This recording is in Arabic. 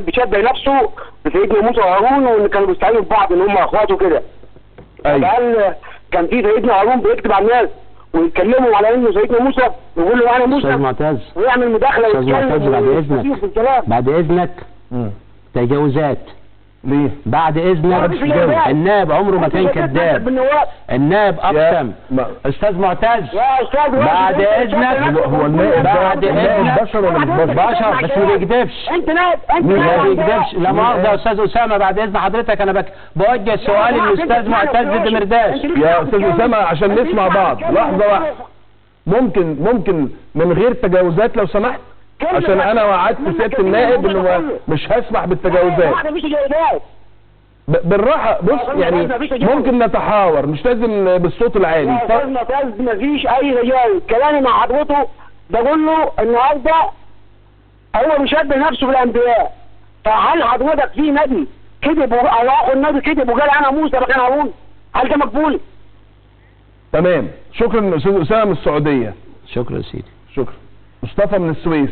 بيشبه نفسه بسيدنا موسى وهارون، وان كانوا بيستعينوا ببعض ان هم اخوات وكده. ايوه. كان في سيدنا هارون بيكتب على الناس ويتكلموا على انه سيدنا موسى يقول له انا موسى. استاذ معتز، ويعمل مداخله استاذ معتز بعد اذنك تجاوزات. ليه؟ بعد اذنك النائب عمره ما كان كذاب. النائب اقسم. استاذ معتز يا استاذ بعد اذنك، هو النائب بعد اذنك بشر ولا مش بشر بس ما بيكذبش. انت نائب، ما بيكذبش. لا مؤاخذه يا استاذ اسامه، بعد اذن حضرتك انا بوجه سؤالي للاستاذ معتز الدمرداش. يا استاذ اسامه عشان نسمع بعض، لحظه واحده. ممكن من غير تجاوزات لو سمحت، عشان انا وعدت سياده النائب انه مش هسمح بالتجاوزات. بالراحه. بص يعني ممكن نتحاور، مش لازم بالصوت العالي. مفيش اي تجاوز. كلامي مع حضرته بقول له النهارده هو بيشبه نفسه بالانبياء، فهل حضرتك في نبي كذب او اخو النبي كذب وقال انا موسى مكان هارون؟ هل ده مقبول؟ تمام. شكرا استاذ اسامه من السعوديه. شكرا يا سيدي. شكرا. مصطفى من السويس.